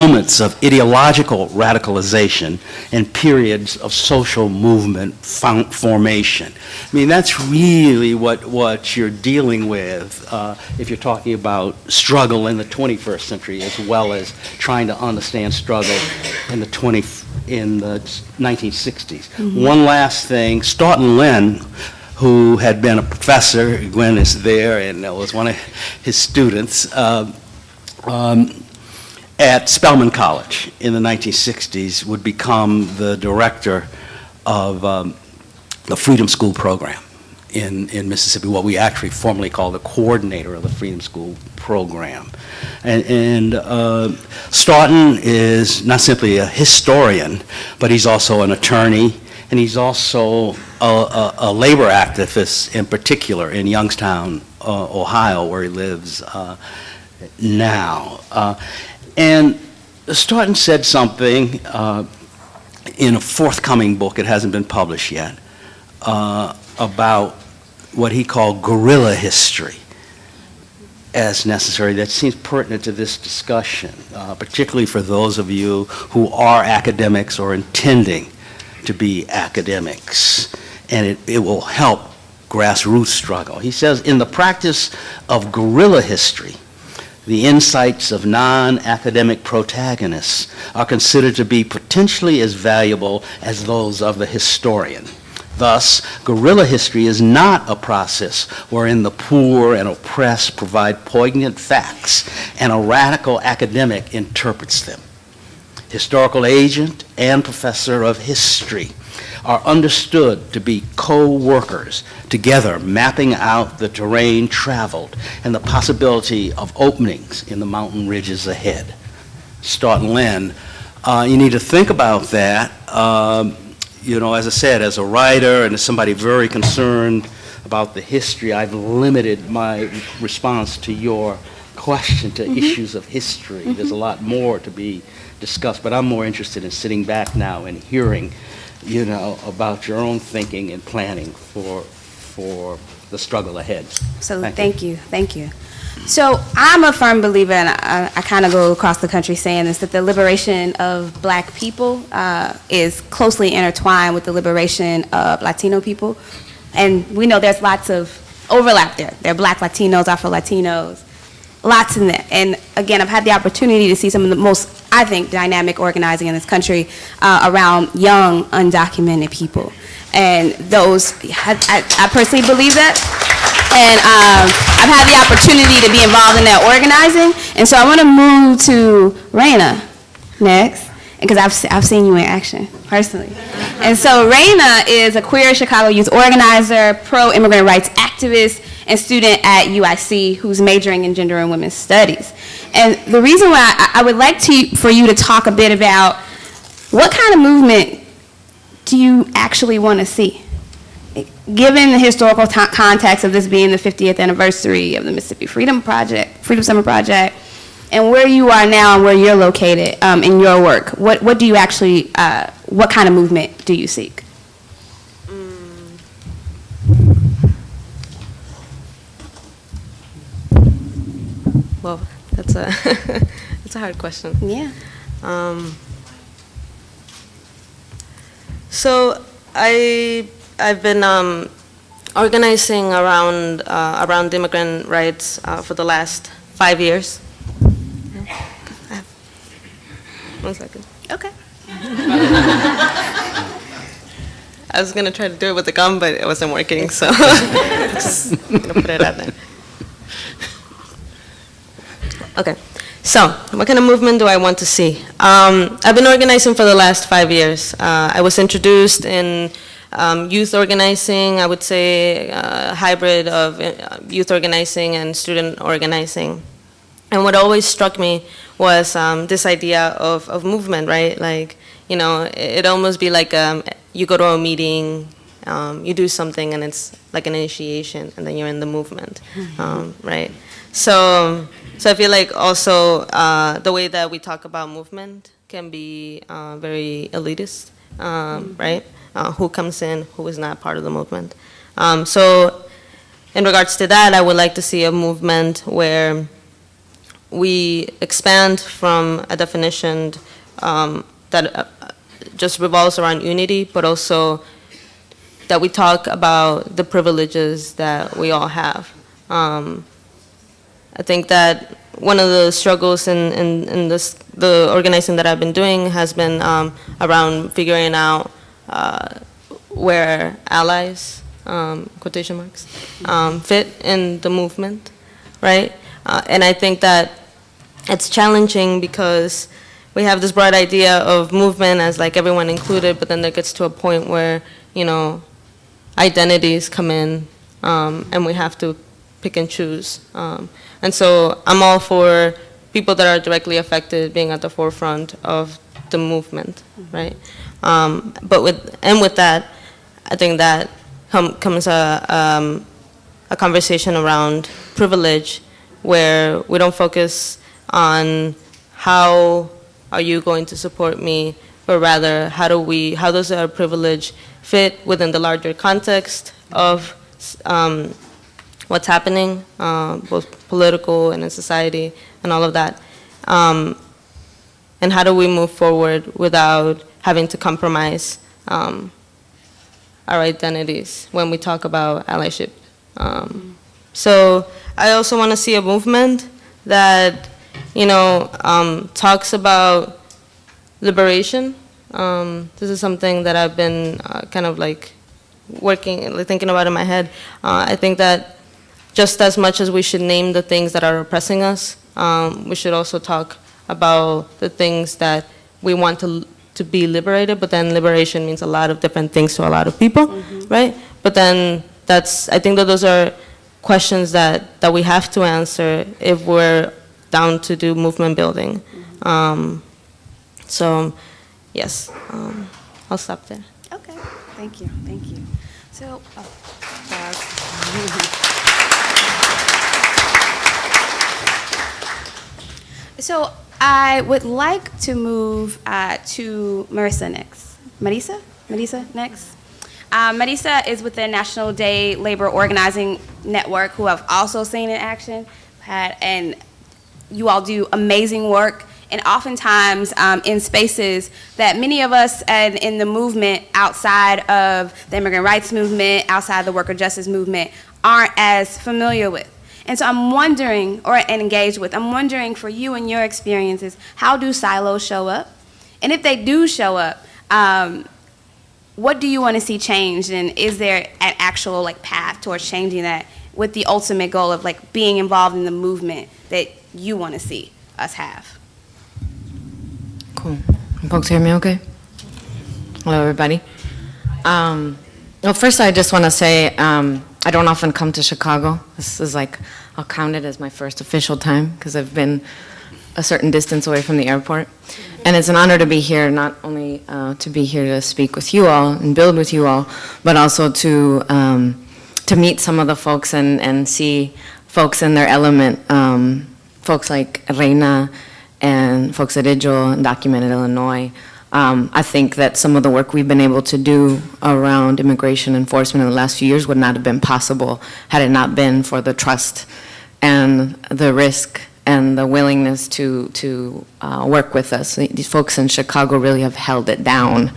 moments of ideological radicalization and periods of social movement formation. I mean, that's really what you're dealing with if you're talking about struggle in the 21st century, as well as trying to understand struggle in the 1960s. Mm-hmm. One last thing, Staunton Lynn, who had been a professor, Gwen is there, and was one of his students, at Spelman College in the 1960s, would become the director of the Freedom School program in Mississippi, what we actually formally call the coordinator of the Freedom School program. And Staunton is not simply a historian, but he's also an attorney, and he's also a labor activist, in particular in Youngstown, Ohio, where he lives now. And Staunton said something in a forthcoming book, it hasn't been published yet, about what he called guerrilla history as necessary, that seems pertinent to this discussion, particularly for those of you who are academics or intending to be academics, and it will help grassroots struggle. He says, in the practice of guerrilla history, the insights of non-academic protagonists are considered to be potentially as valuable as those of the historian. Thus, guerrilla history is not a process wherein the poor and oppressed provide poignant facts and a radical academic interprets them. Historical agent and professor of history are understood to be co-workers, together mapping out the terrain traveled and the possibility of openings in the mountain ridges ahead. Staunton Lynn, you need to think about that. You know, as I said, as a writer and as somebody very concerned about the history, I've limited my response to your question to issues of history. There's a lot more to be discussed, but I'm more interested in sitting back now and hearing, you know, about your own thinking and planning for the struggle ahead. So thank you. So I'm a firm believer, and I kind of go across the country saying this, that the liberation of Black people is closely intertwined with the liberation of Latino people. And we know there's lots of overlap there. There are Black Latinos, Afro-Latinos, lots in there. And again, I've had the opportunity to see some of the most, I think, dynamic organizing in this country around young, undocumented people. And those, I personally believe that. And I've had the opportunity to be involved in that organizing. And so I want to move to Raina next, because I've seen you in action personally. And so Raina is a queer Chicago youth organizer, pro-immigrant rights activist, and student at UIC who's majoring in gender and women's studies. And the reason why I would like for you to talk a bit about what kind of movement do you actually want to see? Given the historical context of this being the 50th anniversary of the Mississippi Freedom Summer Project, and where you are now and where you're located in your work, what do you actually, what kind of movement do you seek? Well, that's a that's a hard question. Yeah. So I've been organizing around immigrant rights for the last 5 years. 1 second. Okay. I was gonna try to do it with the gum, but it wasn't working, so just gonna put it out there. Okay, so what kind of movement do I want to see? I've been organizing for the last 5 years. I was introduced in youth organizing, I would say a hybrid of youth organizing and student organizing. And what always struck me was this idea of movement, right? Like, you know, it'd almost be like you go to a meeting, you do something, and it's like an initiation, and then you're in the movement, right? So I feel like also the way that we talk about movement can be very elitist, right? Who comes in, who is not part of the movement. So in regards to that, I would like to see a movement where we expand from a definition that just revolves around unity, but also that we talk about the privileges that we all have. I think that one of the struggles in the organizing that I've been doing has been around figuring out where allies, quotation marks, fit in the movement, right? And I think that it's challenging because we have this broad idea of movement as like everyone included, but then there gets to a point where, you know, identities come in, and we have to pick and choose. And so I'm all for people that are directly affected being at the forefront of the movement, right? But with that, I think that comes a conversation around privilege, where we don't focus on how are you going to support me, but rather how does our privilege fit within the larger context of what's happening, both political and in society and all of that. And how do we move forward without having to compromise our identities when we talk about allyship. So I also want to see a movement that, you know, talks about liberation. This is something that I've been kind of like thinking about in my head. I think that just as much as we should name the things that are oppressing us, we should also talk about the things that we want to be liberated, but then liberation means a lot of different things to a lot of people, right? But then I think that those are questions that we have to answer if we're down to do movement building. So, yes, I'll stop there. Okay, thank you. So, So I would like to move to Marisa next. Marisa next. Marisa is with the National Day Labor Organizing Network, who I've also seen in action, and you all do amazing work, and oftentimes in spaces that many of us in the movement outside of the immigrant rights movement, outside the worker justice movement, aren't as familiar with. And so I'm wondering, and engaged with, I'm wondering for you and your experiences, how do silos show up? And if they do show up, what do you want to see changed? And is there an actual path towards changing that with the ultimate goal of being involved in the movement that you want to see us have? Cool. Can folks hear me okay? Hello, everybody. Well, first I just want to say, I don't often come to Chicago. This is I'll count it as my first official time because I've been a certain distance away from the airport. And it's an honor to be here, not only to be here to speak with you all and build with you all, but also to meet some of the folks and see folks in their element, folks like Reina and folks at IDJO and Documented Illinois. I think that some of the work we've been able to do around immigration enforcement in the last few years would not have been possible had it not been for the trust and the risk and the willingness to work with us. These folks in Chicago really have held it down.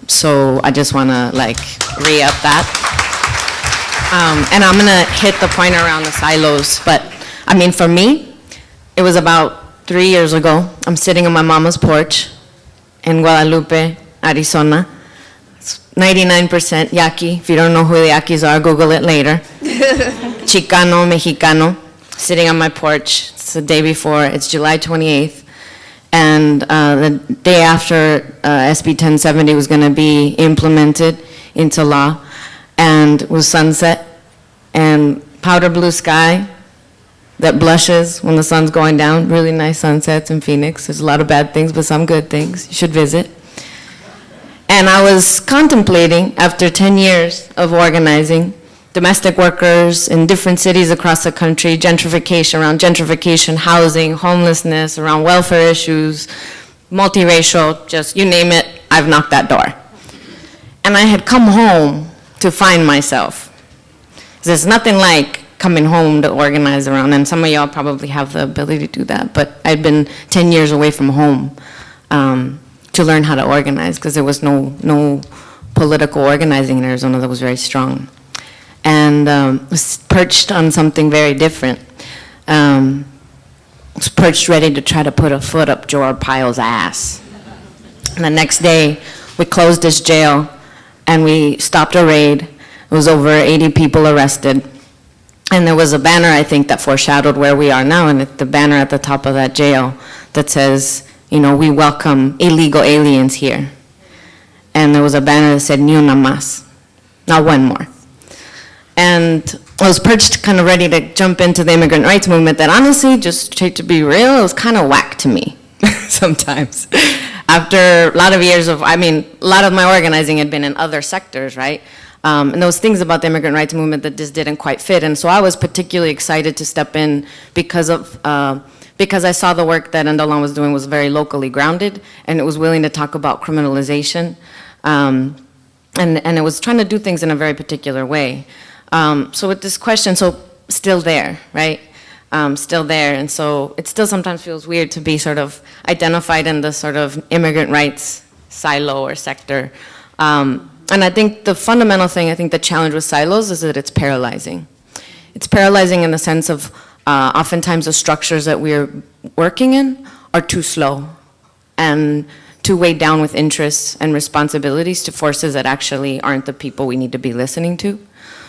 So I just want to re-up that. And I'm going to hit the point around the silos. But I mean, for me, it was about 3 years ago. I'm sitting on my mama's porch in Guadalupe, Arizona. It's 99% Yaqui. If you don't know who the Yaquis are, Google it later. Chicano, Mexicano, sitting on my porch. It's the day before. It's July 28th. And the day after SB 1070 was going to be implemented into law, and it was sunset and powder blue sky that blushes when the sun's going down. Really nice sunsets in Phoenix. There's a lot of bad things, but some good things. You should visit. And I was contemplating, after 10 years of organizing, domestic workers in different cities across the country, gentrification, around gentrification, housing, homelessness, around welfare issues, multiracial, just you name it, I've knocked that door. And I had come home to find myself. There's nothing like coming home to organize around. And some of y'all probably have the ability to do that. But I'd been 10 years away from home to learn how to organize, because there was no political organizing in Arizona that was very strong. And was perched on something very different. Was perched ready to try to put a foot up Joe Arpaio's ass. And the next day, we closed this jail, and we stopped a raid. It was over 80 people arrested. And there was a banner, I think, that foreshadowed where we are now, and the banner at the top of that jail that says, you know, we welcome illegal aliens here. And there was a banner that said, ni una más, not one more. And I was perched kind of ready to jump into the immigrant rights movement that honestly, just to be real, it was kind of whack to me sometimes. After a lot of years of, a lot of my organizing had been in other sectors, right? And there was things about the immigrant rights movement that just didn't quite fit. And so I was particularly excited to step in because I saw the work that Andalan was doing was very locally grounded, and it was willing to talk about criminalization. And it was trying to do things in a very particular way. So with this question, so still there, right? Still there, and so it still sometimes feels weird to be sort of identified in the sort of immigrant rights silo or sector. And I think the fundamental thing, I think the challenge with silos is that it's paralyzing. It's paralyzing in the sense of oftentimes the structures that we're working in are too slow and too weighed down with interests and responsibilities to forces that actually aren't the people we need to be listening to.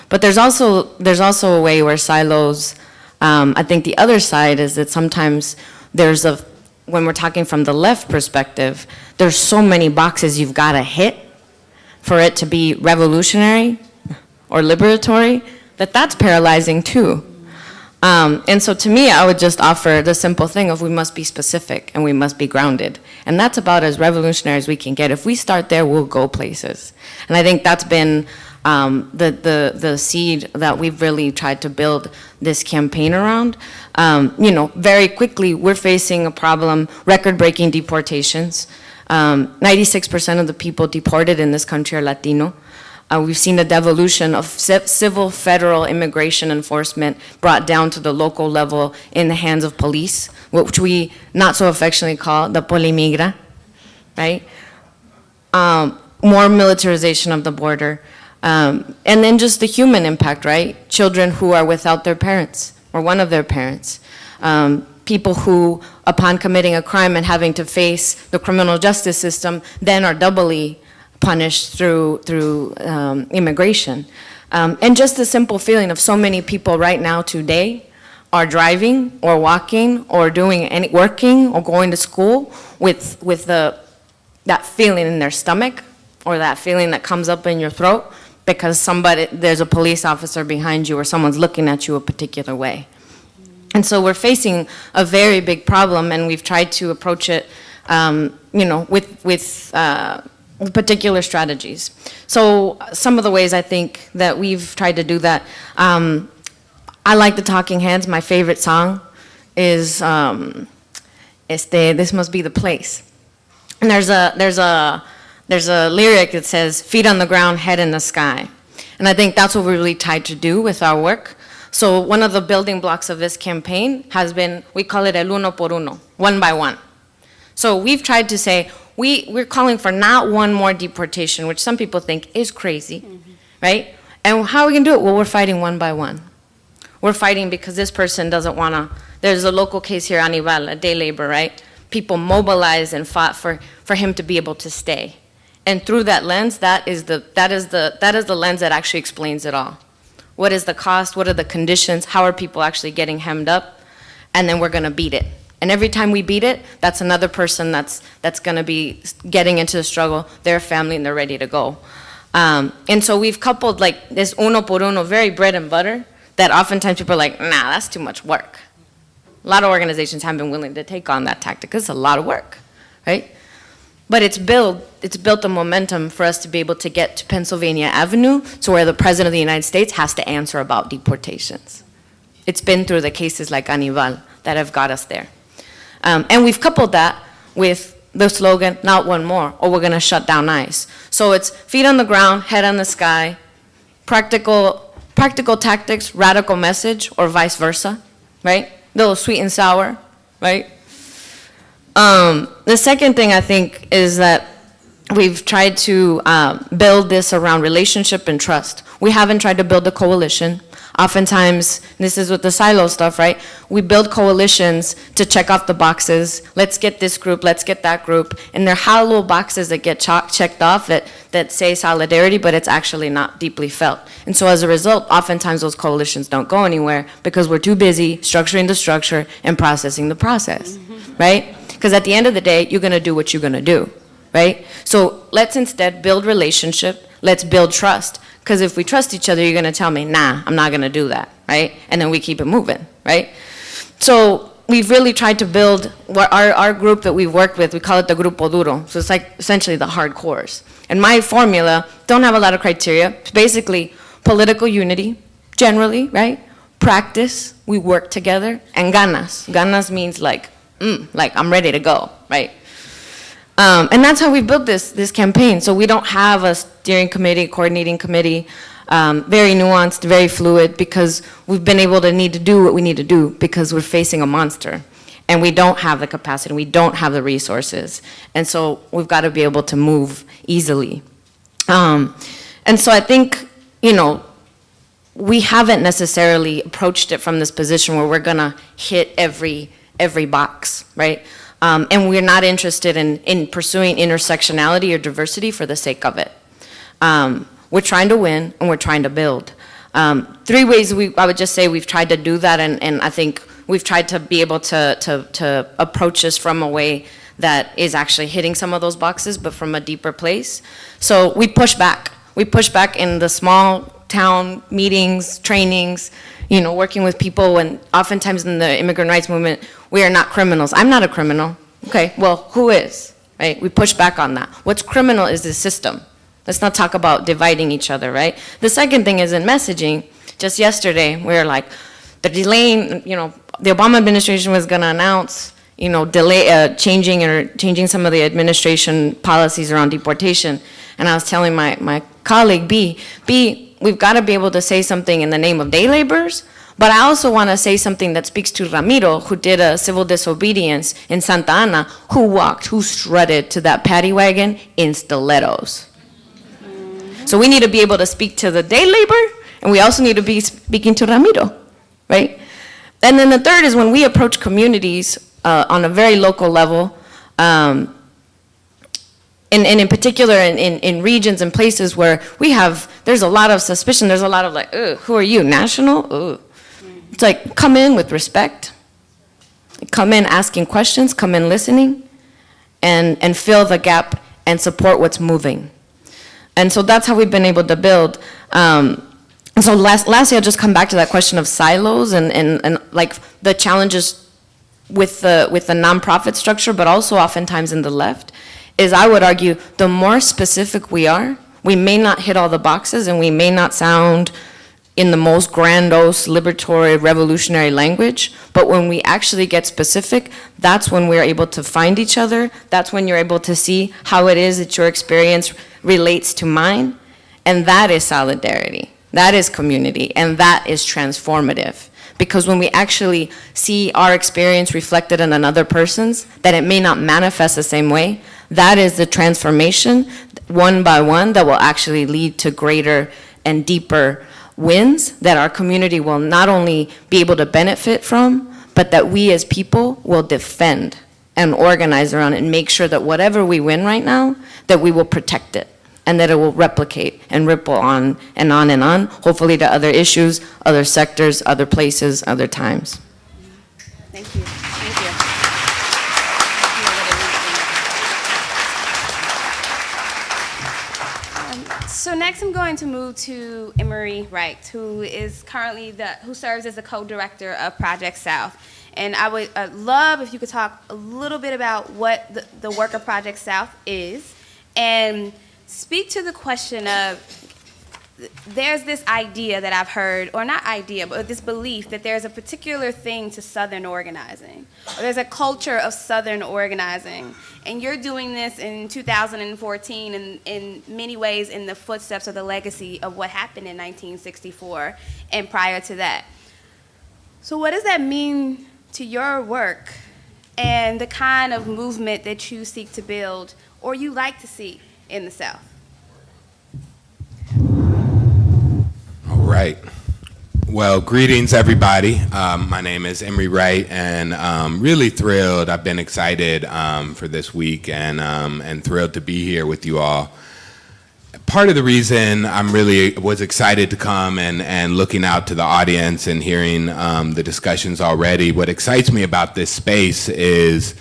But there's also a way where silos, I think the other side is that sometimes when we're talking from the left perspective, there's so many boxes you've got to hit for it to be revolutionary or liberatory, that's paralyzing too. And so to me, I would just offer the simple thing of we must be specific and we must be grounded. And that's about as revolutionary as we can get. If we start there, we'll go places. And I think that's been the seed that we've really tried to build this campaign around. Very quickly, we're facing a problem, record-breaking deportations. 96% of the people deported in this country are Latino. We've seen the devolution of civil federal immigration enforcement brought down to the local level in the hands of police, which we not so affectionately call the polimigra, right? More militarization of the border. And then just the human impact, right? Children who are without their parents or one of their parents. People who, upon committing a crime and having to face the criminal justice system, then are doubly punished through immigration. And just the simple feeling of so many people right now today are driving or walking or working or going to school with that feeling in their stomach or that feeling that comes up in your throat because there's a police officer behind you or someone's looking at you a particular way. And so we're facing a very big problem, and we've tried to approach it, with particular strategies. So some of the ways I think that we've tried to do that, I like the Talking Heads. My favorite song is "This Must Be the Place," and there's a lyric that says "Feet on the ground, head in the sky," and I think that's what we really tried to do with our work. So one of the building blocks of this campaign has been, we call it el uno por uno, one by one. So we've tried to say, we're calling for not one more deportation, which some people think is crazy, right? And how are we gonna do it? Well, we're fighting one by one. We're fighting because this person doesn't wanna, there's a local case here, Aníbal, a day labor, right? People mobilized and fought for him to be able to stay. And through that lens, that is the lens that actually explains it all. What is the cost? What are the conditions? How are people actually getting hemmed up? And then we're gonna beat it. And every time we beat it, that's another person that's gonna be getting into the struggle, their family, and they're ready to go. And so we've coupled like this uno por uno, very bread and butter, that oftentimes people are like, nah, that's too much work. A lot of organizations haven't been willing to take on that tactic. It's a lot of work, right? But it's built a momentum for us to be able to get to Pennsylvania Avenue, to where the President of the United States has to answer about deportations. It's been through the cases like Aníbal that have got us there. And we've coupled that with the slogan, not one more, or we're gonna shut down ICE. So it's feet on the ground, head on the sky, practical practical tactics, radical message, or vice versa, right? Little sweet and sour, right? The second thing I think is that we've tried to build this around relationship and trust. We haven't tried to build a coalition. Oftentimes, this is with the silo stuff, right? We build coalitions to check off the boxes. Let's get this group, let's get that group. And they're hollow boxes that get checked off that say solidarity, but it's actually not deeply felt. And so as a result, oftentimes those coalitions don't go anywhere because we're too busy structuring the structure and processing the process, right? Because at the end of the day, you're gonna do what you're gonna do, right? So let's instead build relationship, let's build trust. Because if we trust each other, you're going to tell me, nah, I'm not going to do that, right? And then we keep it moving, right? So we've really tried to build what our group that we've worked with, we call it the Grupo Duro. So it's like essentially the hardcores. And my formula, don't have a lot of criteria. It's basically political unity, generally, right? Practice, we work together, and ganas. Ganas means like I'm ready to go, right? And that's how we built this campaign. So we don't have a steering committee, coordinating committee, very nuanced, very fluid, because we've been able to need to do what we need to do because we're facing a monster. And we don't have the capacity, we don't have the resources. And so we've got to be able to move easily. And so I think, we haven't necessarily approached it from this position where we're gonna hit every box, right? And we're not interested in pursuing intersectionality or diversity for the sake of it. We're trying to win and we're trying to build. 3 ways I would just say we've tried to do that, and I think we've tried to be able to approach this from a way that is actually hitting some of those boxes, but from a deeper place. So we push back. We push back in the small town meetings, trainings, working with people, and oftentimes in the immigrant rights movement, we are not criminals. I'm not a criminal. Okay, well, who is, right? We push back on that. What's criminal is the system. Let's not talk about dividing each other, right? The second thing is in messaging. Just yesterday, we were like, the delaying, the Obama administration was gonna announce, changing some of the administration policies around deportation. And I was telling my colleague, B, we've got to be able to say something in the name of day laborers, but I also want to say something that speaks to Ramiro, who did a civil disobedience in Santa Ana, who strutted to that paddy wagon in stilettos. So we need to be able to speak to the day labor, and we also need to be speaking to Ramiro, right? And then the third is when we approach communities on a very local level, and in particular in regions and places where there's a lot of suspicion, there's a lot of like, who are you, national? Ugh. It's like, come in with respect, come in asking questions, come in listening, and fill the gap and support what's moving. And so that's how we've been able to build. And so lastly, I'll just come back to that question of silos and like the challenges with the nonprofit structure, but also oftentimes in the left, is I would argue the more specific we are, we may not hit all the boxes and we may not sound in the most grandiose, liberatory, revolutionary language, but when we actually get specific, that's when we're able to find each other, that's when you're able to see how it is that your experience relates to mine, and that is solidarity, that is community, and that is transformative. Because when we actually see our experience reflected in another person's, that it may not manifest the same way, that is the transformation, one by one, that will actually lead to greater and deeper wins that our community will not only be able to benefit from, but that we as people will defend and organize around it and make sure that whatever we win right now, that we will protect it and that it will replicate and ripple on and on and on, hopefully to other issues, other sectors, other places, other times. Thank you. Thank you. So next I'm going to move to Emery Right, who is currently who serves as the co-director of Project South. And I would love if you could talk a little bit about what the work of Project South is and speak to the question of there's this idea that I've heard, or not idea, but this belief that there's a particular thing to Southern organizing, or there's a culture of Southern organizing, and you're doing this in 2014 in many ways in the footsteps or the legacy of what happened in 1964 and prior to that. So what does that mean to your work and the kind of movement that you seek to build or you like to see in the South? All right. Well, greetings, everybody. My name is Emery Right, and I'm really thrilled. I've been excited for this week and thrilled to be here with you all. Part of the reason I'm really was excited to come and looking out to the audience and hearing the discussions already, what excites me about this space is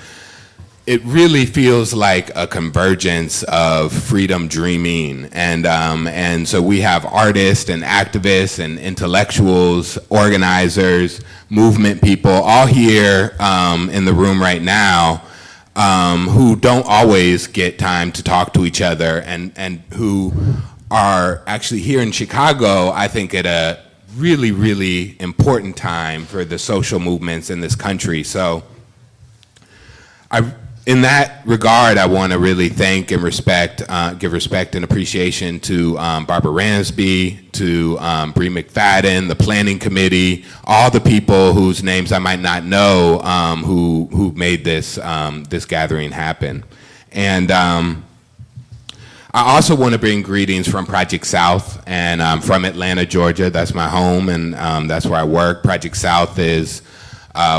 it really feels like a convergence of freedom dreaming. And so we have artists and activists and intellectuals, organizers, movement people, all here in the room right now who don't always get time to talk to each other and who are actually here in Chicago, I think, at a really, really important time for the social movements in this country. So in that regard, I want to really thank and give respect and appreciation to Barbara Ransby, to Bree McFadden, the planning committee, all the people whose names I might not know who made this this gathering happen. And I also want to bring greetings from Project South, and I'm from Atlanta, Georgia. That's my home, and that's where I work. Project South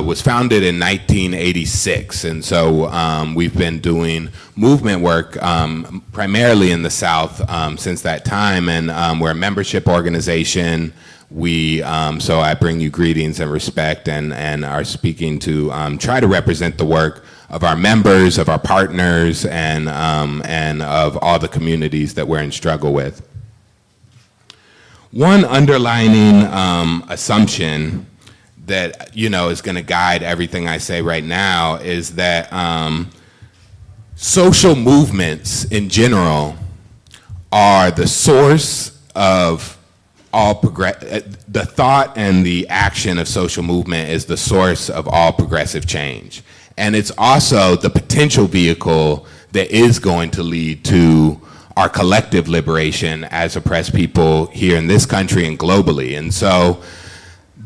was founded in 1986, and so we've been doing movement work primarily in the South since that time, and we're a membership organization. So I bring you greetings and respect, and are speaking to try to represent the work of our members, of our partners, and of all the communities that we're in struggle with. One underlining assumption that is going to guide everything I say right now is that social movements in general are the source of all the thought and the action of social movement is the source of all progressive change. And it's also the potential vehicle that is going to lead to our collective liberation as oppressed people here in this country and globally. And so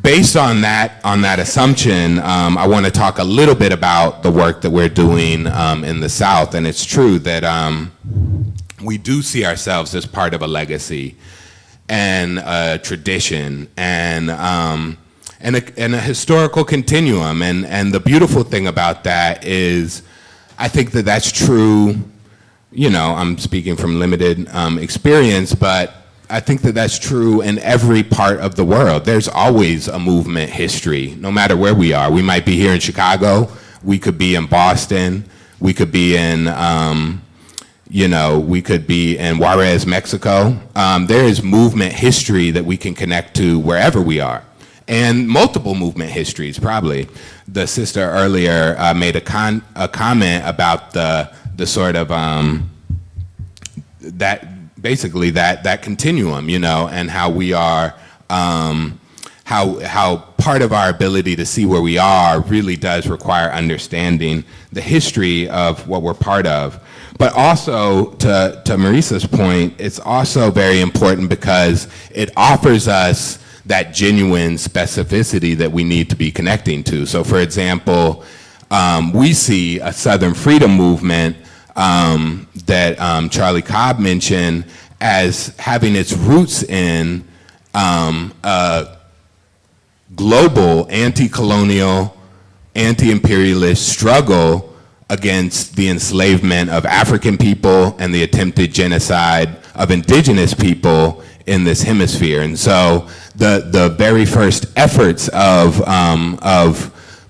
based on that assumption, I want to talk a little bit about the work that we're doing in the South. And it's true that we do see ourselves as part of a legacy and a tradition and a historical continuum. And the beautiful thing about that is I think that that's true. I'm speaking from limited experience, but I think that that's true in every part of the world. There's always a movement history, no matter where we are. We might be here in Chicago, we could be in Boston, we could be in, we could be in Juarez, Mexico. There is movement history that we can connect to wherever we are. And multiple movement histories, probably. The sister earlier made a comment about the sort of, basically that continuum, and how we are, how part of our ability to see where we are really does require understanding the history of what we're part of. But also, to Marissa's point, it's also very important because it offers us that genuine specificity that we need to be connecting to. So for example, we see a Southern freedom movement that Charlie Cobb mentioned as having its roots in a global anti-colonial, anti-imperialist struggle against the enslavement of African people and the attempted genocide of indigenous people in this hemisphere. And so the very first efforts of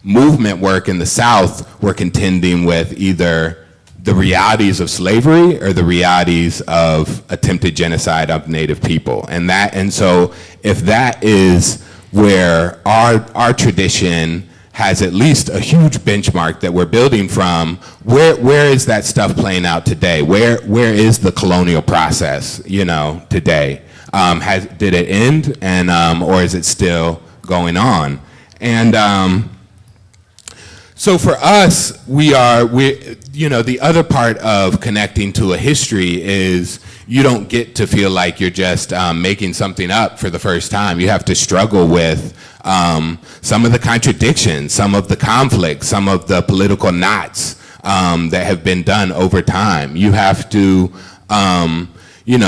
movement work in the South were contending with either the realities of slavery or the realities of attempted genocide of Native people. And so if that is where our tradition has at least a huge benchmark that we're building from, where is that stuff playing out today? Where is the colonial process, today? Did it end, and or is it still going on? And so for us, the other part of connecting to a history is you don't get to feel like you're just making something up for the first time. You have to struggle with some of the contradictions, some of the conflicts, some of the political knots that have been done over time. You have to,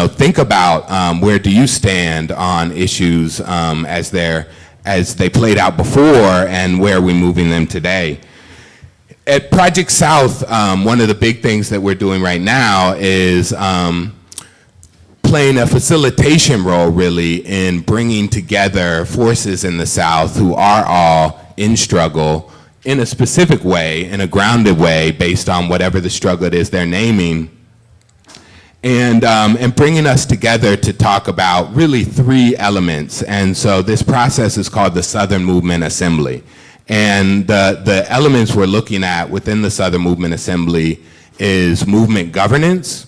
think about where do you stand on issues as they played out before, and where are we moving them today. At Project South, one of the big things that we're doing right now is playing a facilitation role, really, in bringing together forces in the South who are all in struggle in a specific way, in a grounded way, based on whatever the struggle it is they're naming, and bringing us together to talk about really 3 elements. And so this process is called the Southern Movement Assembly. And the elements we're looking at within the Southern Movement Assembly is movement governance.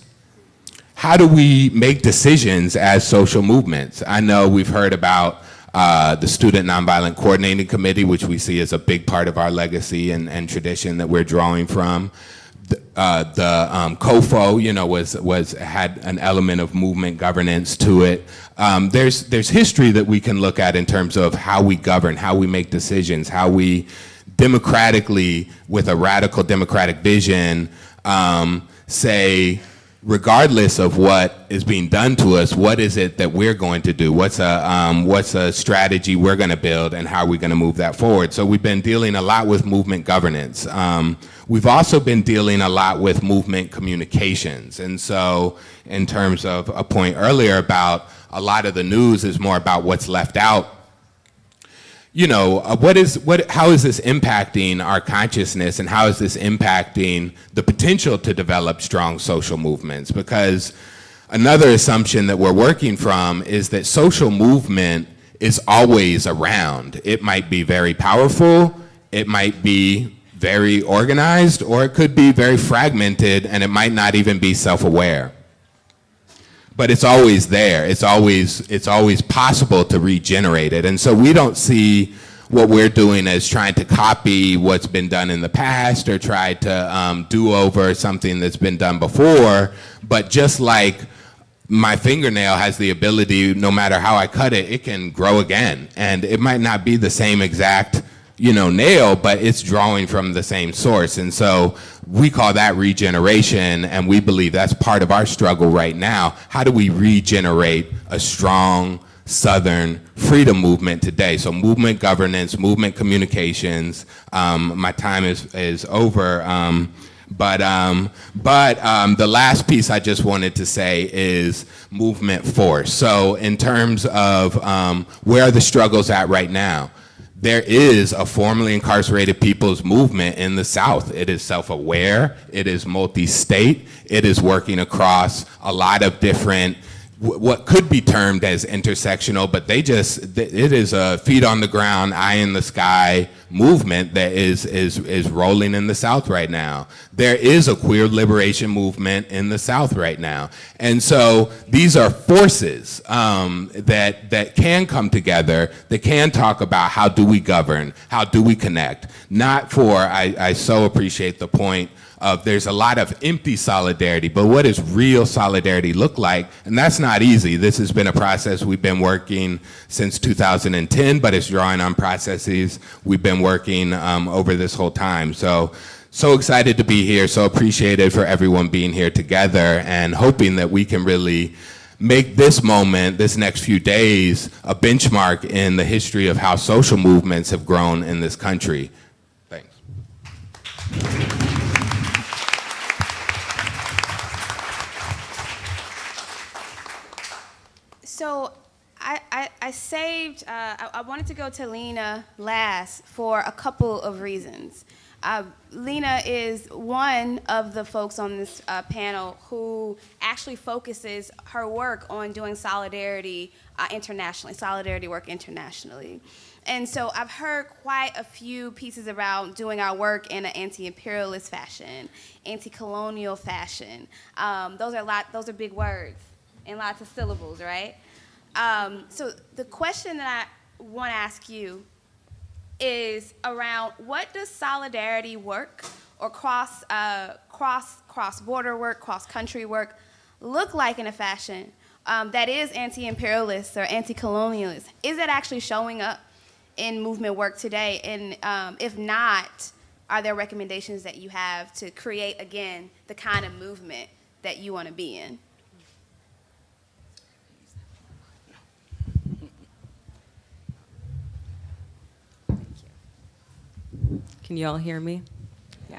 How do we make decisions as social movements? I know we've heard about the Student Nonviolent Coordinating Committee, which we see as a big part of our legacy and tradition that we're drawing from. The COFO, had an element of movement governance to it. There's history that we can look at in terms of how we govern, how we make decisions, how we democratically, with a radical democratic vision, say, regardless of what is being done to us, what is it that we're going to do? What's a strategy we're going to build, and how are we going to move that forward? So we've been dealing a lot with movement governance. We've also been dealing a lot with movement communications. And so in terms of a point earlier about a lot of the news is more about what's left out, how is this impacting our consciousness, and how is this impacting the potential to develop strong social movements? Because another assumption that we're working from is that social movement is always around. It might be very powerful, it might be very organized, or it could be very fragmented, and it might not even be self-aware. But it's always there. It's always possible to regenerate it. And so we don't see what we're doing as trying to copy what's been done in the past, or try to do over something that's been done before. But just like my fingernail has the ability, no matter how I cut it, it can grow again. And it might not be the same exact nail, but it's drawing from the same source. And so we call that regeneration, and we believe that's part of our struggle right now. How do we regenerate a strong Southern freedom movement today? So movement governance, movement communications. My time is over. But the last piece I just wanted to say is movement force. So in terms of where are the struggles at right now? There is a formerly incarcerated people's movement in the South. It is self-aware, it is multi-state, it is working across a lot of different, what could be termed as intersectional, but it is a feet on the ground, eye in the sky movement that is rolling in the South right now. There is a queer liberation movement in the South right now. And so these are forces that can come together, that can talk about how do we govern, how do we connect. Not for, I so appreciate the point of there's a lot of empty solidarity, but what does real solidarity look like? And that's not easy. This has been a process we've been working since 2010, but it's drawing on processes we've been working over this whole time. So excited to be here, so appreciated for everyone being here together, and hoping that we can really make this moment, this next few days, a benchmark in the history of how social movements have grown in this country. Thanks. So I saved, I wanted to go to Lena last for a couple of reasons. Lena is one of the folks on this panel who actually focuses her work on doing solidarity internationally, solidarity work internationally. And so I've heard quite a few pieces around doing our work in an anti-imperialist fashion, anti-colonial fashion. Those are big words and lots of syllables, right? So the question that I want to ask you is around what does solidarity work or cross-border work, cross-country work look like in a fashion that is anti-imperialist or anti-colonialist? Is it actually showing up in movement work today? And if not, are there recommendations that you have to create, again, the kind of movement that you want to be in? Can you all hear me? Yeah.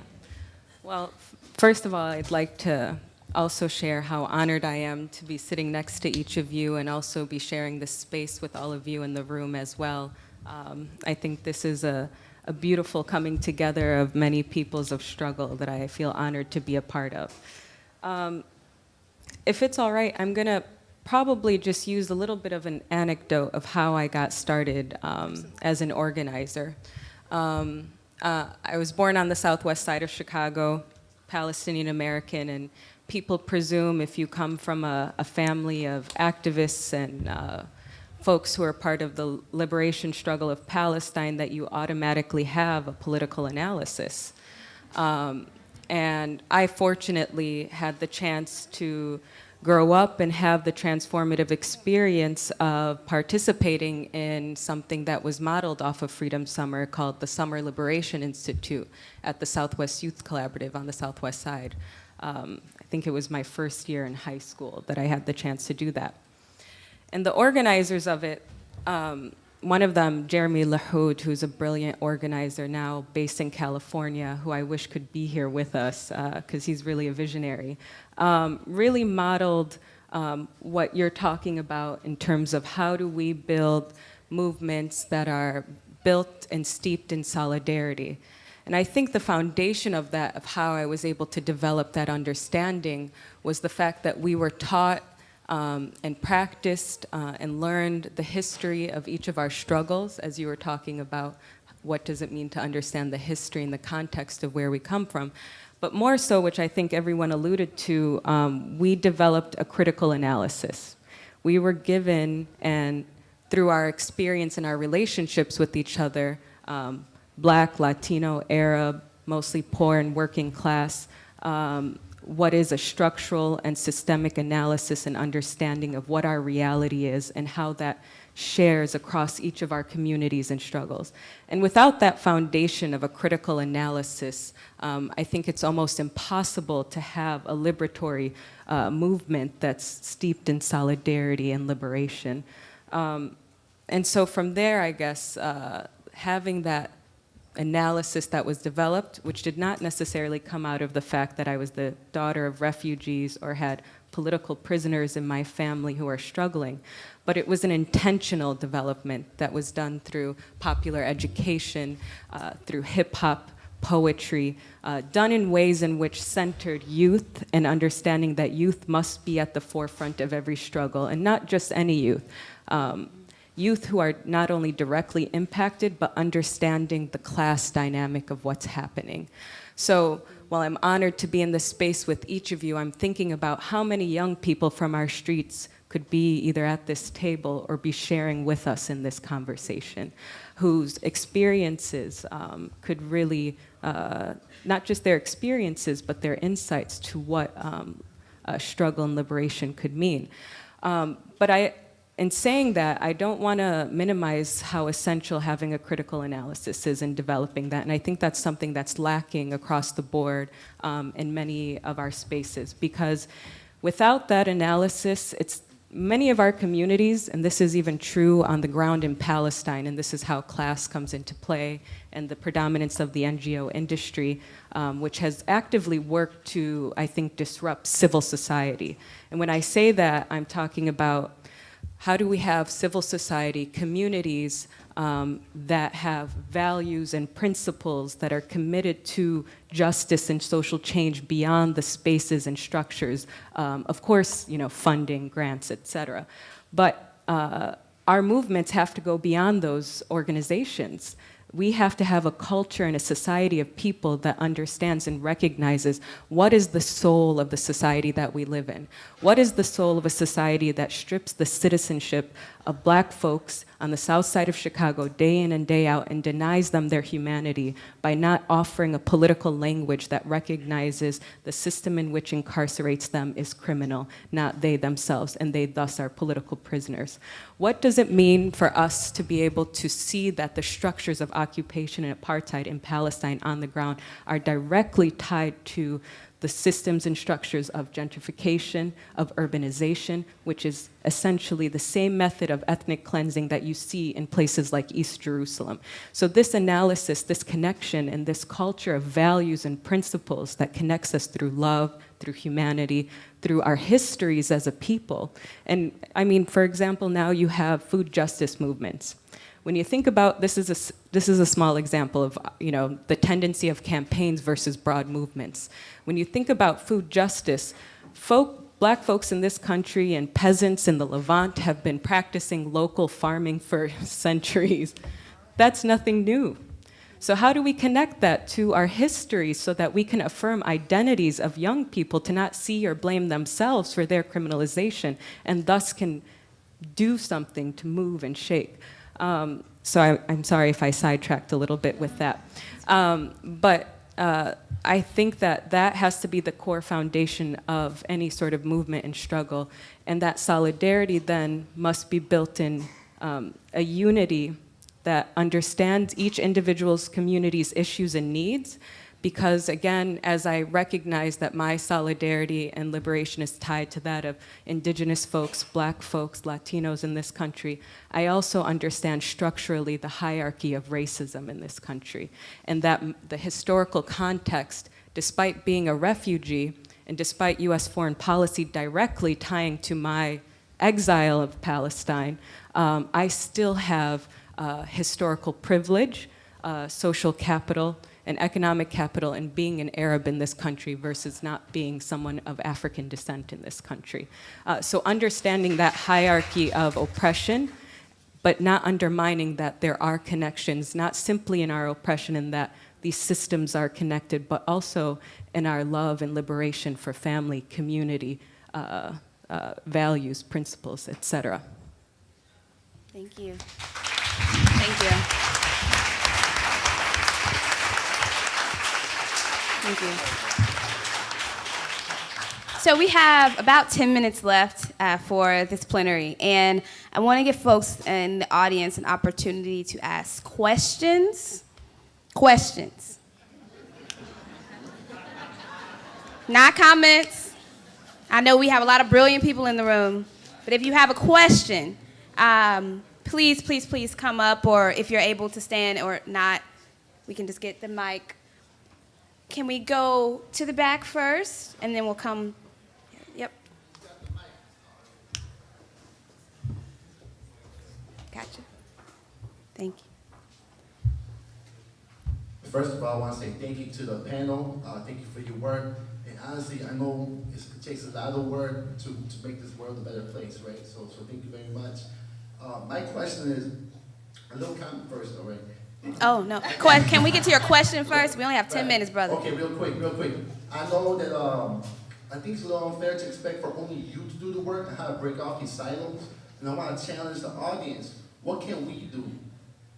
Well, first of all, I'd like to also share how honored I am to be sitting next to each of you and also be sharing this space with all of you in the room as well. I think this is a beautiful coming together of many peoples of struggle that I feel honored to be a part of. If it's all right, I'm going to probably just use a little bit of an anecdote of how I got started as an organizer. I was born on the southwest side of Chicago, Palestinian American, and people presume if you come from a family of activists and folks who are part of the liberation struggle of Palestine that you automatically have a political analysis. And I fortunately had the chance to grow up and have the transformative experience of participating in something that was modeled off of Freedom Summer called the Summer Liberation Institute at the Southwest Youth Collaborative on the Southwest Side. I think it was my first year in high school that I had the chance to do that. And the organizers of it, one of them, Jeremy LaHood, who's a brilliant organizer now based in California, who I wish could be here with us because he's really a visionary, really modeled what you're talking about in terms of how do we build movements that are built and steeped in solidarity. And I think the foundation of that, of how I was able to develop that understanding, was the fact that we were taught and practiced and learned the history of each of our struggles, as you were talking about what does it mean to understand the history and the context of where we come from. But more so, which I think everyone alluded to, we developed a critical analysis. We were given, and through our experience and our relationships with each other, Black, Latino, Arab, mostly poor and working class, what is a structural and systemic analysis and understanding of what our reality is and how that shares across each of our communities and struggles. And without that foundation of a critical analysis, I think it's almost impossible to have a liberatory movement that's steeped in solidarity and liberation. And so from there, I guess, having that analysis that was developed, which did not necessarily come out of the fact that I was the daughter of refugees or had political prisoners in my family who are struggling, but it was an intentional development that was done through popular education, through hip-hop, poetry, done in ways in which centered youth and understanding that youth must be at the forefront of every struggle, and not just any youth. Youth who are not only directly impacted, but understanding the class dynamic of what's happening. So while I'm honored to be in this space with each of you, I'm thinking about how many young people from our streets could be either at this table or be sharing with us in this conversation, whose experiences could really, not just their experiences, but their insights to what struggle and liberation could mean. In saying that, I don't want to minimize how essential having a critical analysis is in developing that, and I think that's something that's lacking across the board in many of our spaces, because without that analysis, it's many of our communities, and this is even true on the ground in Palestine, and this is how class comes into play, and the predominance of the NGO industry, which has actively worked to, I think, disrupt civil society. And when I say that, I'm talking about how do we have civil society, communities that have values and principles that are committed to justice and social change beyond the spaces and structures, of course, funding, grants, et cetera. But our movements have to go beyond those organizations. We have to have a culture and a society of people that understands and recognizes what is the soul of the society that we live in. What is the soul of a society that strips the citizenship of black folks on the south side of Chicago day in and day out and denies them their humanity by not offering a political language that recognizes the system in which incarcerates them is criminal, not they themselves, and they thus are political prisoners. What does it mean for us to be able to see that the structures of occupation and apartheid in Palestine on the ground are directly tied to the systems and structures of gentrification, of urbanization, which is essentially the same method of ethnic cleansing that you see in places like East Jerusalem. So this analysis, this connection, and this culture of values and principles that connects us through love, through humanity, through our histories as a people. And I mean, for example, now you have food justice movements. When you think about, this is a small example of, the tendency of campaigns versus broad movements. When you think about food justice, black folks in this country and peasants in the Levant have been practicing local farming for centuries. That's nothing new. So how do we connect that to our history so that we can affirm identities of young people to not see or blame themselves for their criminalization and thus can do something to move and shake? So I'm sorry if I sidetracked a little bit with that. But I think that that has to be the core foundation of any sort of movement and struggle. And that solidarity then must be built in a unity that understands each individual's community's issues and needs. Because again, as I recognize that my solidarity and liberation is tied to that of indigenous folks, black folks, Latinos in this country, I also understand structurally the hierarchy of racism in this country. And that the historical context, despite being a refugee, and despite US foreign policy directly tying to my exile of Palestine, I still have historical privilege, social capital, and economic capital in being an Arab in this country versus not being someone of African descent in this country. So understanding that hierarchy of oppression, but not undermining that there are connections, not simply in our oppression in that these systems are connected, but also in our love and liberation for family, community, values, principles, etc. Thank you. Thank you. Thank you. So we have about 10 minutes left for this plenary, and I want to give folks in the audience an opportunity to ask questions. Questions. Not comments. I know we have a lot of brilliant people in the room, but if you have a question, please, please, please come up, or if you're able to stand or not, we can just get the mic. Can we go to the back first, and then we'll come? Yep. Gotcha. Thank you. First of all, I want to say thank you to the panel. Thank you for your work. And honestly, I know it takes a lot of work to make this world a better place, right? So thank you very much. My question is, a little comment first, all right? Oh, no. Can we get to your question first? We only have 10 minutes, brother. Okay, real quick. I know that I think it's a little unfair to expect for only you to do the work and how to break off these silos. And I want to challenge the audience. What can we do,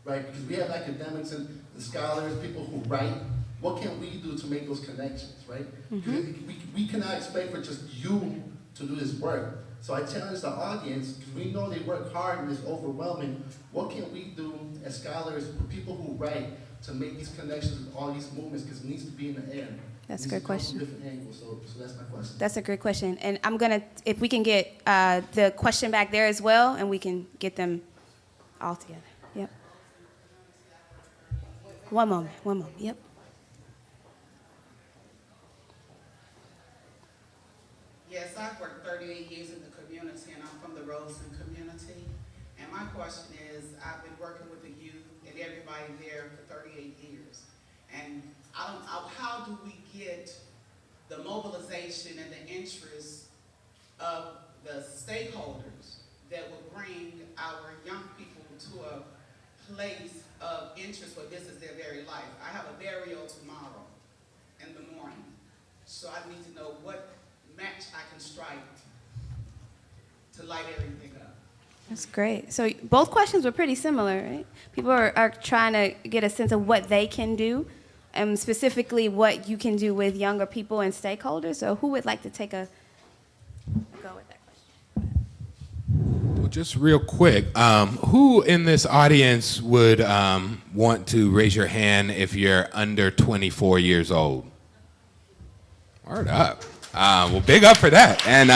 right? Because we have academics and scholars, people who write. What can we do to make those connections, right? We cannot expect for just you to do this work. So I challenge the audience, because we know they work hard and it's overwhelming. What can we do as scholars, people who write, to make these connections with all these movements, because it needs to be in the air. That's a great question. From different angles, so that's my question. That's a great question. And I'm going to, if we can get the question back there as well, and we can get them all together. Yep. One moment. Yep. Yes, I've worked 38 years in the community, and I'm from the Roseland community. And my question is, I've been working with the youth and everybody there for 38 years. And how do we get the mobilization and the interest of the stakeholders that will bring our young people to a place of interest where this is their very life. I have a burial tomorrow in the morning, so I need to know what match I can strike to light everything up. That's great. So both questions were pretty similar, right? People are trying to get a sense of what they can do, and specifically what you can do with younger people and stakeholders. So who would like to take a go with that question? Well, just real quick, who in this audience would want to raise your hand if you're under 24 years old? Word up. Well, big up for that. And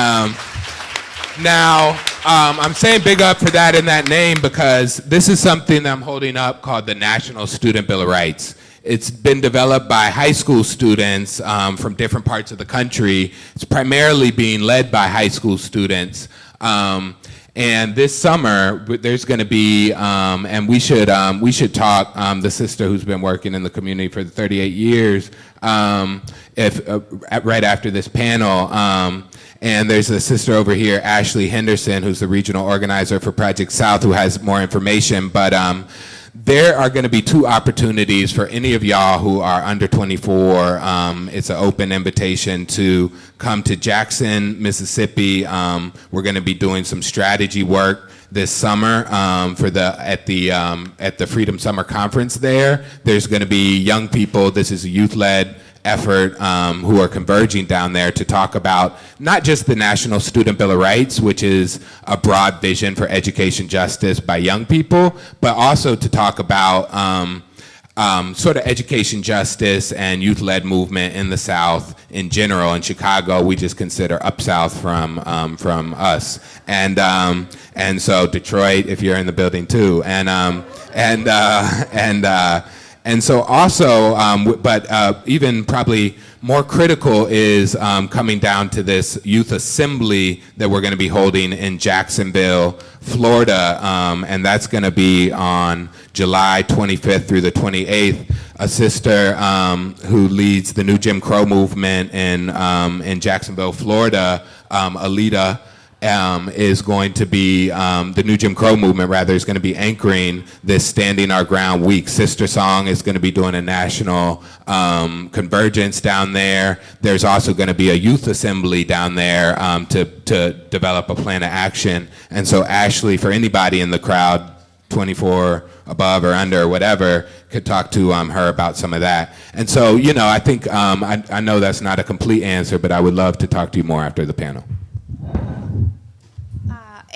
now, I'm saying big up for that in that name because this is something that I'm holding up called the National Student Bill of Rights. It's been developed by high school students from different parts of the country. It's primarily being led by high school students. And this summer, there's going to be, and we should talk. The sister who's been working in the community for 38 years, right after this panel. And there's a sister over here, Ashley Henderson, who's the regional organizer for Project South, who has more information. But there are going to be 2 opportunities for any of y'all who are under 24. It's an open invitation to come to Jackson, Mississippi. We're going to be doing some strategy work this summer at the Freedom Summer Conference there. There's going to be young people. This is a youth-led effort who are converging down there to talk about not just the National Student Bill of Rights, which is a broad vision for education justice by young people, but also to talk about sort of education justice and youth-led movement in the South in general. In Chicago, we just consider up South from us, and so Detroit, if you're in the building too, and so also, but even probably more critical is coming down to this youth assembly that we're going to be holding in Jacksonville, Florida, and that's going to be on July 25th through the 28th. A sister who leads the New Jim Crow movement in Jacksonville, Florida, Alita, is going to be, the New Jim Crow movement, rather, is going to be anchoring this Standing Our Ground Week. Sister Song is going to be doing a national convergence down there. There's also going to be a youth assembly down there to develop a plan of action. And so Ashley, for anybody in the crowd, 24 above or under or whatever, could talk to her about some of that. And so, I think, I know that's not a complete answer, but I would love to talk to you more after the panel.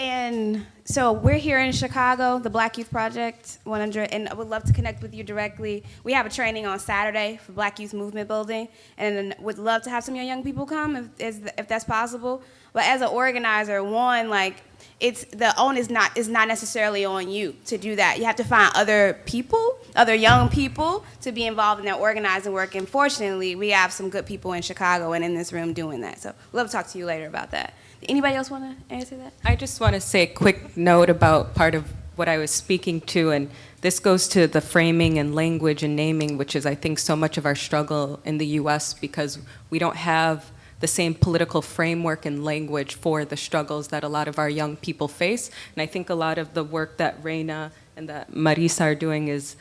And so we're here in Chicago, the Black Youth Project 100, and I would love to connect with you directly. We have a training on Saturday for Black Youth Movement Building, and would love to have some of your young people come if that's possible. But as an organizer, one, like, the onus is not necessarily on you to do that. You have to find other people, other young people, to be involved in that organizing work. And fortunately, we have some good people in Chicago and in this room doing that. So we'd love to talk to you later about that. Anybody else want to answer that? I just want to say a quick note about part of what I was speaking to, and this goes to the framing and language and naming, which is, I think, so much of our struggle in the U.S. because we don't have the same political framework and language for the struggles that a lot of our young people face. And I think a lot of the work that Reina and that Marisa are doing is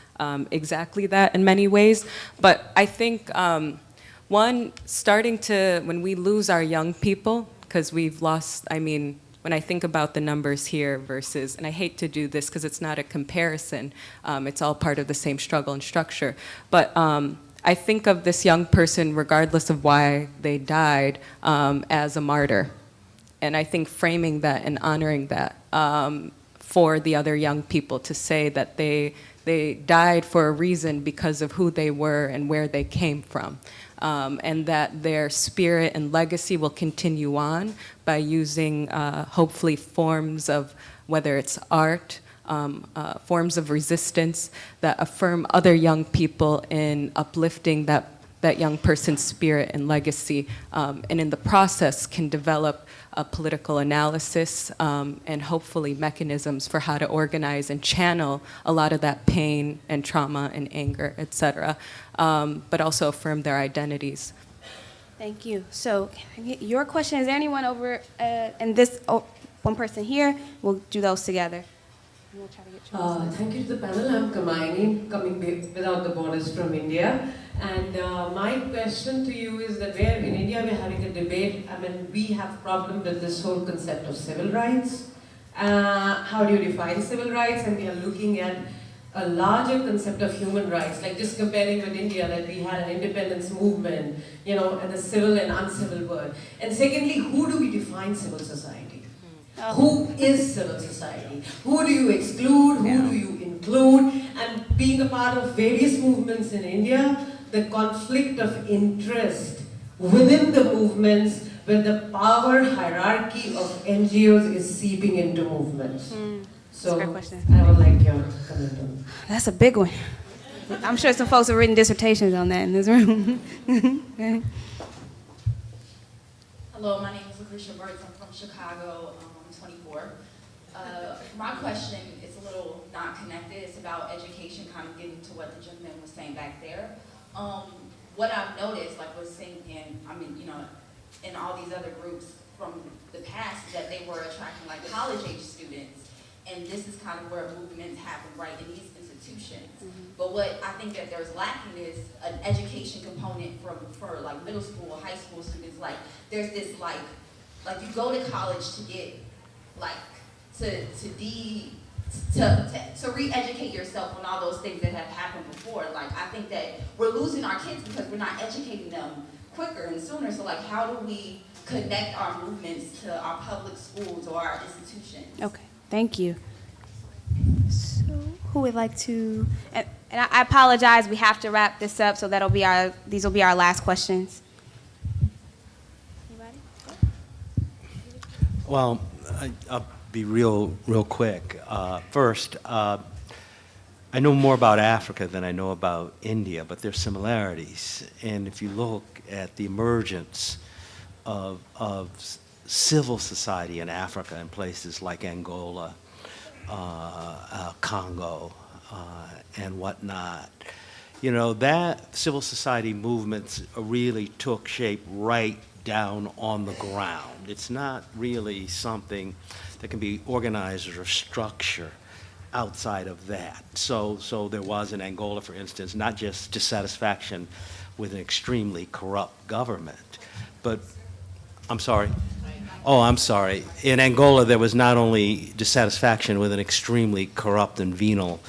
exactly that in many ways. But I think, when we lose our young people, because we've lost, when I think about the numbers here versus, and I hate to do this because it's not a comparison, it's all part of the same struggle and structure, but I think of this young person, regardless of why they died, as a martyr. And I think framing that and honoring that for the other young people to say that they died for a reason because of who they were and where they came from. And that their spirit and legacy will continue on by using hopefully forms of, whether it's art, forms of resistance that affirm other young people in uplifting that young person's spirit and legacy, and in the process can develop a political analysis and hopefully mechanisms for how to organize and channel a lot of that pain and trauma and anger, et cetera, but also affirm their identities. Thank you. So your question, is there anyone over in this, one person here? We'll do those together. We'll try to get you. Thank you to the panel. I'm Kamaini, coming without the borders from India. And my question to you is that where in India we're having a debate, I mean, we have a problem with this whole concept of civil rights. How do you define civil rights? And we are looking at a larger concept of human rights, like just comparing with India, that we had an independence movement, you know, and the civil and uncivil word. And secondly, who do we define civil society? Who is civil society? Who do you exclude? Who do you include? And being a part of various movements in India, the conflict of interest within the movements where the power hierarchy of NGOs is seeping into movements. So, That's a great question. I would like your comment on that. That's a big one. I'm sure some folks have written dissertations on that in this room. Hello, my name is Lucretia Burks. I'm from Chicago. I'm 24. My question is a little not connected. It's about education, kind of getting to what the gentleman was saying back there. What I've noticed, like was saying in all these other groups from the past, is that they were attracting like college-age students. And this is kind of where movements happen, right, in these institutions. But what I think that there's lacking is an education component for like middle school or high school students. Like there's this like you go to college to get like to re-educate yourself on all those things that have happened before. Like I think that we're losing our kids because we're not educating them quicker and sooner. So like how do we connect our movements to our public schools or our institutions? Okay, thank you. So, who would like to? And I apologize. We have to wrap this up, so these will be our last questions. Anybody? Well, I'll be real quick. First, I know more about Africa than I know about India, but there's similarities. And if you look at the emergence of civil society in Africa in places like Angola, Congo, and whatnot, you know, that civil society movements really took shape right down on the ground. It's not really something that can be organized or structured outside of that. So there was in Angola, for instance, not just dissatisfaction with an extremely corrupt government, but, I'm sorry. Oh, I'm sorry. In Angola, there was not only dissatisfaction with an extremely corrupt and venal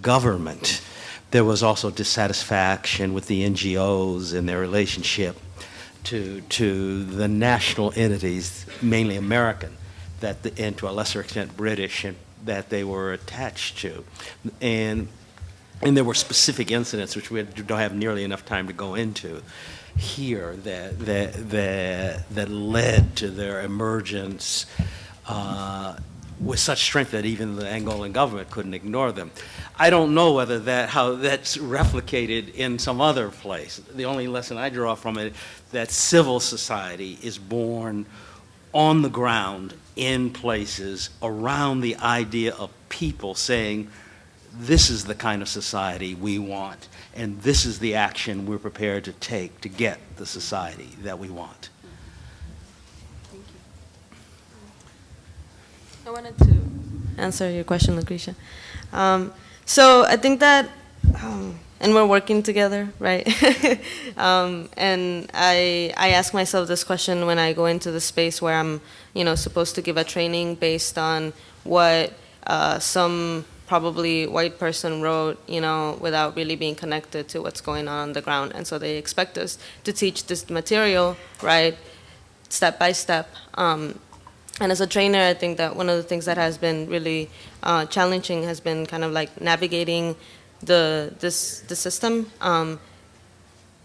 government, there was also dissatisfaction with the NGOs and their relationship to the national entities, mainly American, and to a lesser extent British, and that they were attached to. And there were specific incidents, which we don't have nearly enough time to go into here, that led to their emergence with such strength that even the Angolan government couldn't ignore them. I don't know whether how that's replicated in some other place. The only lesson I draw from it, that civil society is born on the ground in places around the idea of people saying, this is the kind of society we want, and this is the action we're prepared to take to get the society that we want. I wanted to answer your question, Lucretia. So I think that, and we're working together, right? And I ask myself this question when I go into the space where I'm, supposed to give a training based on what some probably white person wrote, without really being connected to what's going on the ground. And so they expect us to teach this material, right, step by step. And as a trainer, I think that one of the things that has been really challenging has been kind of like navigating the system and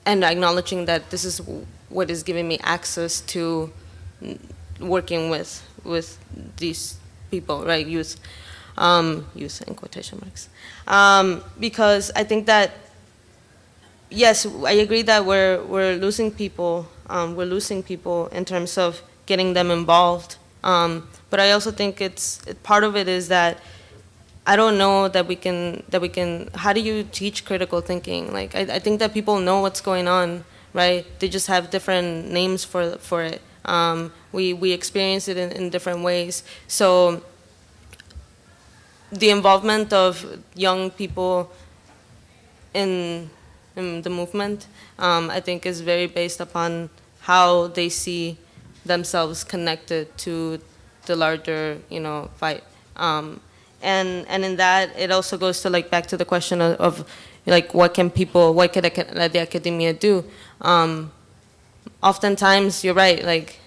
acknowledging that this is what is giving me access to working with these people, right, youth in quotation marks. Because I think that, yes, I agree that we're losing people. We're losing people in terms of getting them involved. But I also think part of it is that I don't know that we can, how do you teach critical thinking? Like, I think that people know what's going on, right? They just have different names for it. We experience it in different ways. So the involvement of young people in the movement, I think is very based upon how they see themselves connected to the larger, fight. And in that, it also goes to like back to the question of like what can the academia do? Oftentimes, you're right. Like,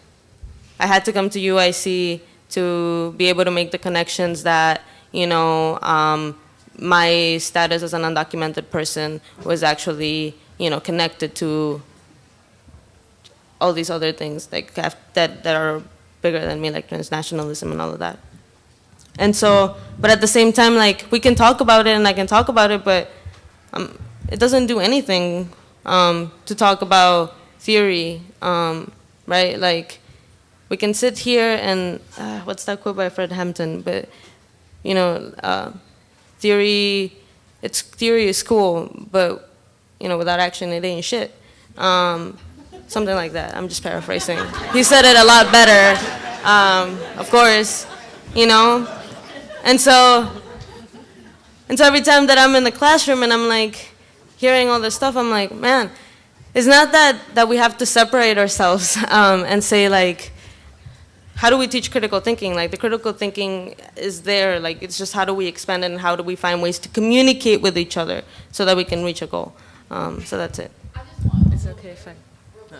I had to come to UIC to be able to make the connections that my status as an undocumented person was actually connected to all these other things like that are bigger than me, like transnationalism and all of that. And so, but at the same time, like, we can talk about it and I can talk about it, but it doesn't do anything to talk about theory, right? Like, we can sit here and, what's that quote by Fred Hampton? But, theory is cool, but, without action, it ain't shit. Something like that. I'm just paraphrasing. He said it a lot better, of course, And so every time that I'm in the classroom and I'm like hearing all this stuff, I'm like, man, it's not that we have to separate ourselves and say like, how do we teach critical thinking? Like, the critical thinking is there. Like, it's just how do we expand it and how do we find ways to communicate with each other so that we can reach a goal. So that's it. I just want It's okay, fine. real quick.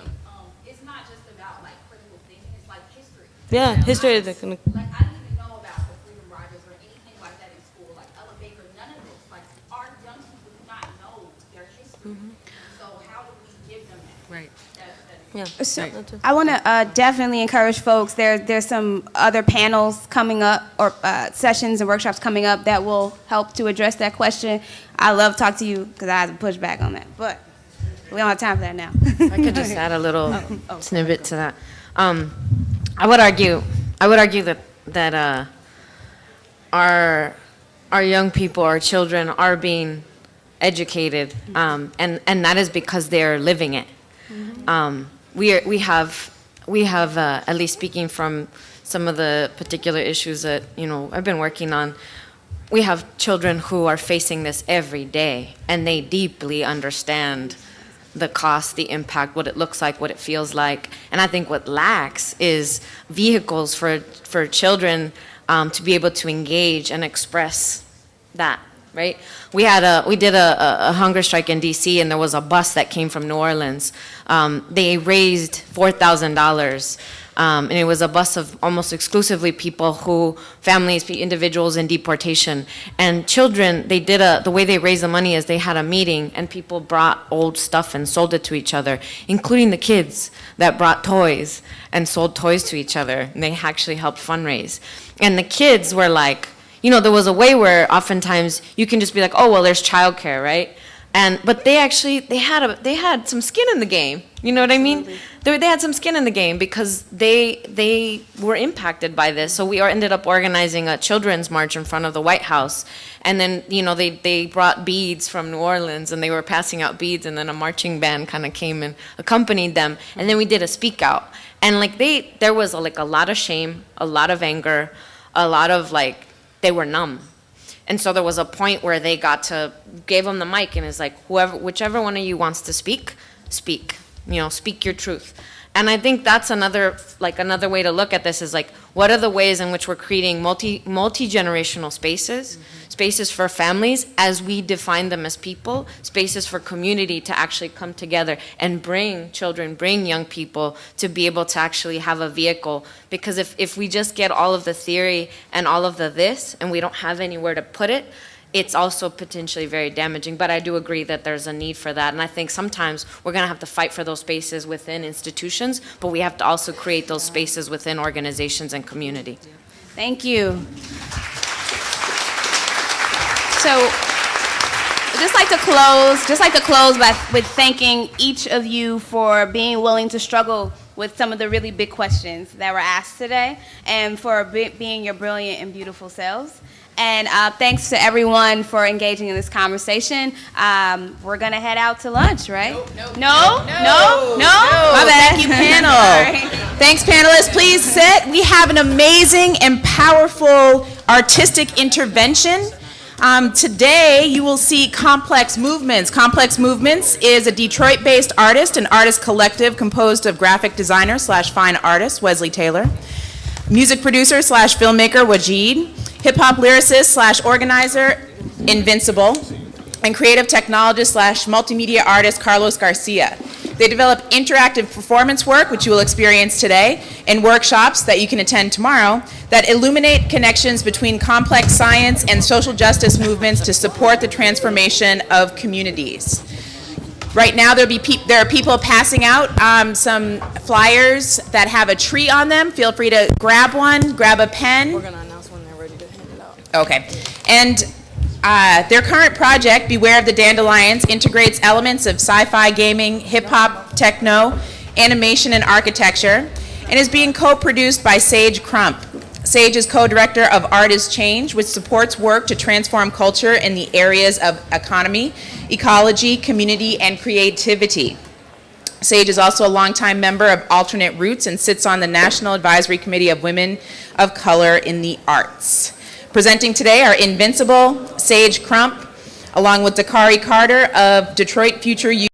It's not just about like critical thinking. It's like history. Yeah, history is Like, I didn't even know about the Freedom Riders or anything like that in school. Like Ella Baker, none of this. Like, our young people do not know their history. So how do we give them that? Right. Yeah. So I want to definitely encourage folks. There's some other panels coming up or sessions and workshops coming up that will help to address that question. I love to talk to you because I have to push back on that, but we don't have time for that now. I could just add a little snippet to that. I would argue that our young people, our children, are being educated, and that is because they're living it. We have at least speaking from some of the particular issues that I've been working on. We have children who are facing this every day, and they deeply understand the cost, the impact, what it looks like, what it feels like. And I think what lacks is vehicles for children to be able to engage and express that, right? We did a hunger strike in DC, and there was a bus that came from New Orleans. They raised $4,000. And it was a bus of almost exclusively people families, individuals in deportation. And children, the way they raised the money is they had a meeting and people brought old stuff and sold it to each other, including the kids that brought toys and sold toys to each other. And they actually helped fundraise. And the kids were like, there was a way where oftentimes you can just be like, oh, well, there's childcare, right? But they had some skin in the game. You know what I mean? They had some skin in the game because they were impacted by this. So we ended up organizing a children's march in front of the White House. And then, they brought beads from New Orleans and they were passing out beads, and then a marching band kind of came and accompanied them. And then we did a speak out. And there was a lot of shame, a lot of anger, a lot of they were numb. And so there was a point where they gave them the mic, and it's like, whichever one of you wants to speak, speak your truth. And I think that's another way to look at this is what are the ways in which we're creating multi-generational spaces for families as we define them as people, spaces for community to actually come together and bring children, bring young people to be able to actually have a vehicle. Because if we just get all of the theory and all of the this and we don't have anywhere to put it, it's also potentially very damaging. But I do agree that there's a need for that. And I think sometimes we're going to have to fight for those spaces within institutions, but we have to also create those spaces within organizations and community. Thank you. So, just like to close with thanking each of you for being willing to struggle with some of the really big questions that were asked today, and for being your brilliant and beautiful selves. And thanks to everyone for engaging in this conversation. We're going to head out to lunch, right? No? My bad. Thank you, panel. All right. Thanks, panelists. Please sit. We have an amazing and powerful artistic intervention. Today, you will see Complex Movements. Complex Movements is a Detroit-based artist and artist collective composed of graphic designer slash fine artist Wesley Taylor, music producer slash filmmaker Wajid, hip-hop lyricist slash organizer Invincible, and creative technologist slash multimedia artist Carlos Garcia. They develop interactive performance work, which you will experience today, and workshops that you can attend tomorrow that illuminate connections between complex science and social justice movements to support the transformation of communities. Right now, there are people passing out some flyers that have a tree on them. Feel free to grab one, grab a pen. We're going to announce when they're ready to hand it out. Okay. And their current project, Beware of the Dandelions, integrates elements of sci-fi, gaming, hip-hop, techno, animation, and architecture, and is being co-produced by Sage Crump. Sage is co-director of Art is Change, which supports work to transform culture in the areas of economy, ecology, community, and creativity. Sage is also a longtime member of Alternate Roots and sits on the National Advisory Committee of Women of Color in the Arts. Presenting today are Invincible, Sage Crump, along with Dakari Carter of Detroit Future Youth.